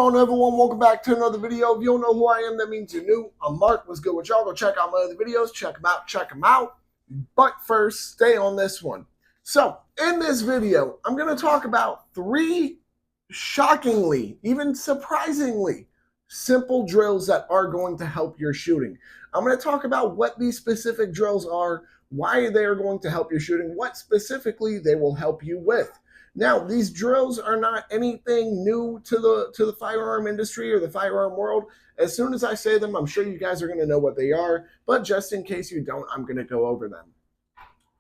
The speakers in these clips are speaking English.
on, everyone? Welcome back to another video. If you don't know who I am, that means you're new. I'm Mark. What's good with y'all? Go check out my other videos. Check them out. Check them out. But first, stay on this one. So, in this video, I'm going to talk about 3 shockingly, even surprisingly, simple drills that are going to help your shooting. I'm going to talk about what these specific drills are, why they are going to help your shooting, what specifically they will help you with. Now, these drills are not anything new to the firearm industry or the firearm world. As soon as I say them, I'm sure you guys are going to know what they are, but just in case you don't, I'm going to go over them.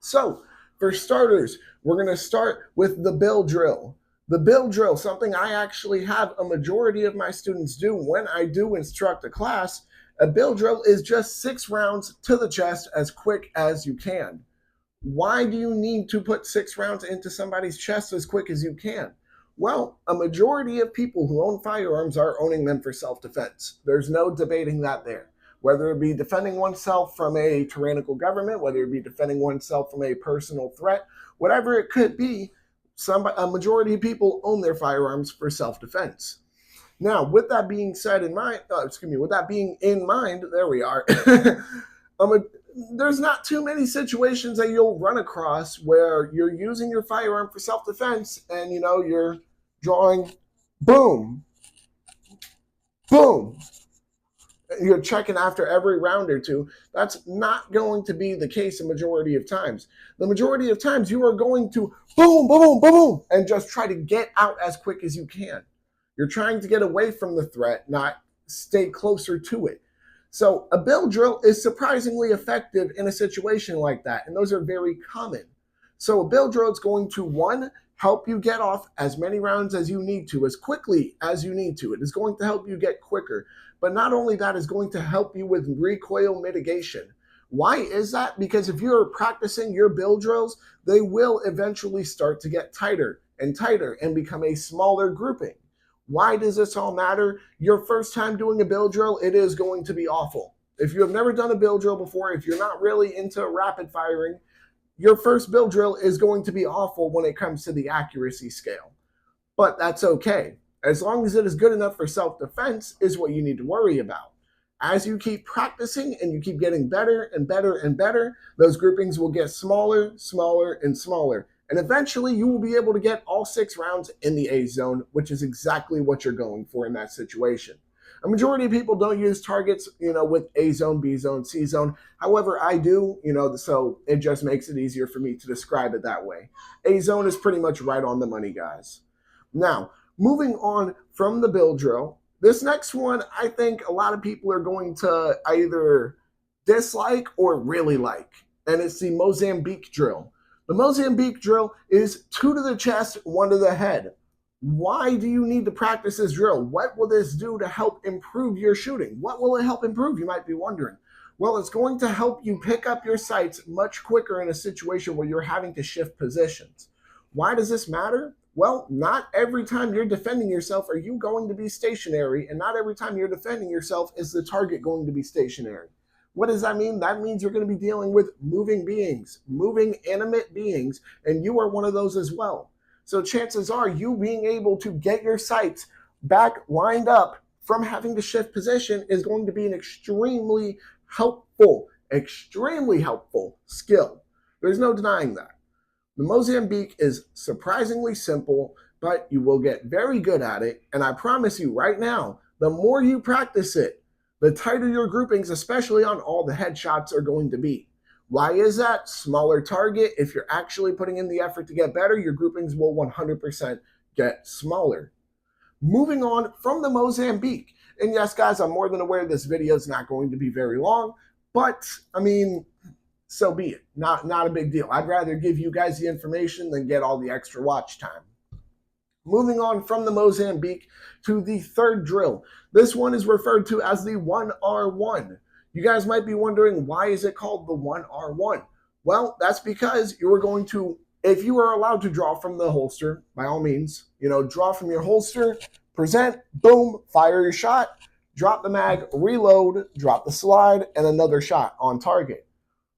So, for starters, we're going to start with the bill drill. The bill drill, something I actually have a majority of my students do when I do instruct a class. A bill drill is just 6 rounds to the chest as quick as you can. Why do you need to put 6 rounds into somebody's chest as quick as you can? Well, a majority of people who own firearms are owning them for self-defense. There's no debating that there. Whether it be defending oneself from a tyrannical government, whether it be defending oneself from a personal threat, whatever it could be, a majority of people own their firearms for self-defense. Now, with that being said in mind, with that being in mind, there we are. There's not too many situations that you'll run across where you're using your firearm for self-defense and, you're drawing, boom, boom. You're checking after every round or two. That's not going to be the case a majority of times. The majority of times you are going to boom, boom, boom, boom, and just try to get out as quick as you can. You're trying to get away from the threat, not stay closer to it. So a bill drill is surprisingly effective in a situation like that, and those are very common. So a bill drill is going to, 1, help you get off as many rounds as you need to, as quickly as you need to. It is going to help you get quicker. But not only that, is going to help you with recoil mitigation. Why is that? Because if you're practicing your bill drills, they will eventually start to get tighter and become a smaller grouping. Why does this all matter? Your first time doing a bill drill, it is going to be awful. If you have never done a bill drill before, if you're not really into rapid firing, your first bill drill is going to be awful when it comes to the accuracy scale. But that's okay. As long as it is good enough for self-defense is what you need to worry about. As you keep practicing and you keep getting better and better and better, those groupings will get smaller, smaller, and smaller. And eventually you will be able to get all 6 rounds in the A zone, which is exactly what you're going for in that situation. A majority of people don't use targets, with A zone, B zone, C zone. However, I do, so it just makes it easier for me to describe it that way. A zone is pretty much right on the money, guys. Now, moving on from the bill drill, this next one, I think a lot of people are going to either dislike or really like, and it's the Mozambique drill. The Mozambique drill is 2 to the chest, 1 to the head. Why do you need to practice this drill? What will this do to help improve your shooting? What will it help improve, you might be wondering? Well, it's going to help you pick up your sights much quicker in a situation where you're having to shift positions. Why does this matter? Well, not every time you're defending yourself are you going to be stationary, and not every time you're defending yourself is the target going to be stationary. What does that mean? That means you're going to be dealing with moving beings, moving animate beings, and you are one of those as well. So chances are you being able to get your sights back lined up from having to shift position is going to be an extremely helpful skill. There's no denying that. The Mozambique is surprisingly simple, but you will get very good at it. And I promise you right now, the more you practice it, the tighter your groupings, especially on all the headshots, are going to be. Why is that? Smaller target. If you're actually putting in the effort to get better, your groupings will 100% get smaller. Moving on from the Mozambique. And yes, guys, I'm more than aware this video is not going to be very long, but so be it. Not a big deal. I'd rather give you guys the information than get all the extra watch time. Moving on from the Mozambique to the 3rd drill. This one is referred to as the 1R1. You guys might be wondering, why is it called the 1R1? Well, that's because you are going to, if you are allowed to draw from the holster, by all means, draw from your holster, present, boom, fire your shot, drop the mag, reload, drop the slide, and another shot on target.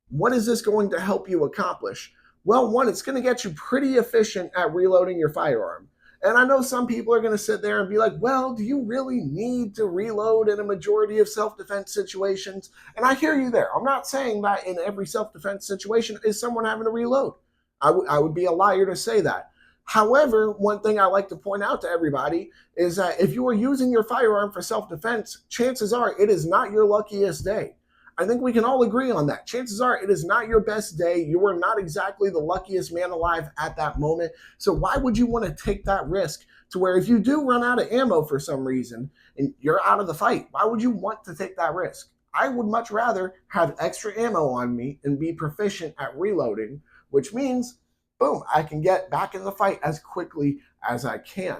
What is this going to help you accomplish? Well, 1, it's going to get you pretty efficient at reloading your firearm. And I know some people are going to sit there and be like, well, do you really need to reload in a majority of self-defense situations? And I hear you there. I'm not saying that in every self-defense situation is someone having to reload. I would be a liar to say that. However, one thing I like to point out to everybody is that if you are using your firearm for self-defense, chances are it is not your luckiest day. I think we can all agree on that. Chances are it is not your best day. You are not exactly the luckiest man alive at that moment. So why would you want to take that risk to where if you do run out of ammo for some reason and you're out of the fight, why would you want to take that risk? I would much rather have extra ammo on me and be proficient at reloading, which means, boom, I can get back in the fight as quickly as I can.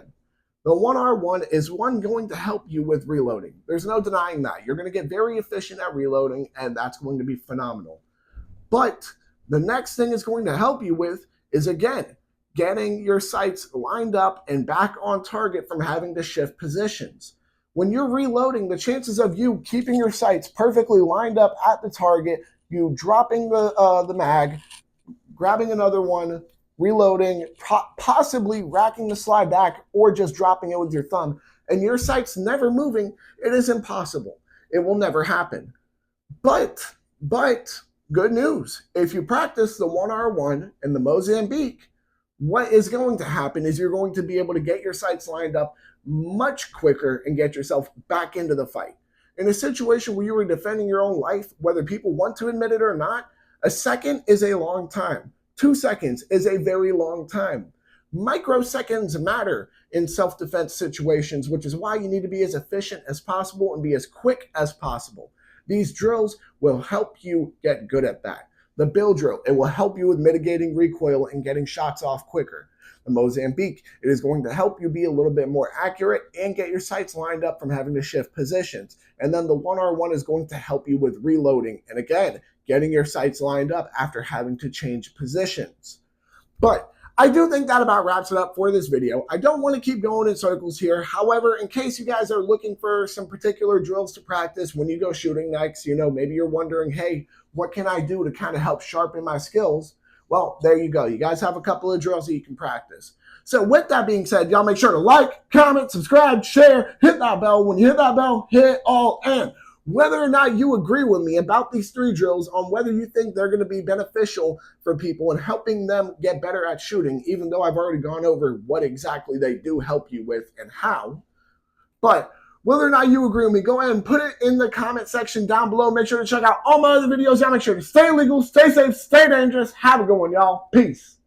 The 1R1 is going to help you with reloading. There's no denying that. You're going to get very efficient at reloading, and that's going to be phenomenal. But the next thing it's going to help you with is, again, getting your sights lined up and back on target from having to shift positions. When you're reloading, the chances of you keeping your sights perfectly lined up at the target, you dropping the mag, grabbing another one, reloading, possibly racking the slide back, or just dropping it with your thumb, and your sight's never moving, it is impossible. It will never happen. But good news. If you practice the 1R1 and the Mozambique, what is going to happen is you're going to be able to get your sights lined up much quicker and get yourself back into the fight. In a situation where you are defending your own life, whether people want to admit it or not, a second is a long time. 2 seconds is a very long time. Microseconds matter in self-defense situations, which is why you need to be as efficient as possible and be as quick as possible. These drills will help you get good at that. The Bill drill, it will help you with mitigating recoil and getting shots off quicker. The Mozambique, it is going to help you be a little bit more accurate and get your sights lined up from having to shift positions. And then the 1R1 is going to help you with reloading. And again, getting your sights lined up after having to change positions. But I do think that about wraps it up for this video. I don't want to keep going in circles here. However, in case you guys are looking for some particular drills to practice when you go shooting next, maybe you're wondering, hey, what can I do to kind of help sharpen my skills? Well, there you go. You guys have a couple of drills that you can practice. So with that being said, y'all make sure to like, comment, subscribe, share, hit that bell. When you hit that bell, hit all in. Whether or not you agree with me about these 3 drills, on whether you think they're going to be beneficial for people and helping them get better at shooting, even though I've already gone over what exactly they do help you with and how. But whether or not you agree with me, go ahead and put it in the comment section down below. Make sure to check out all my other videos. Y'all make sure to stay legal, stay safe, stay dangerous. Have a good one, y'all. Peace.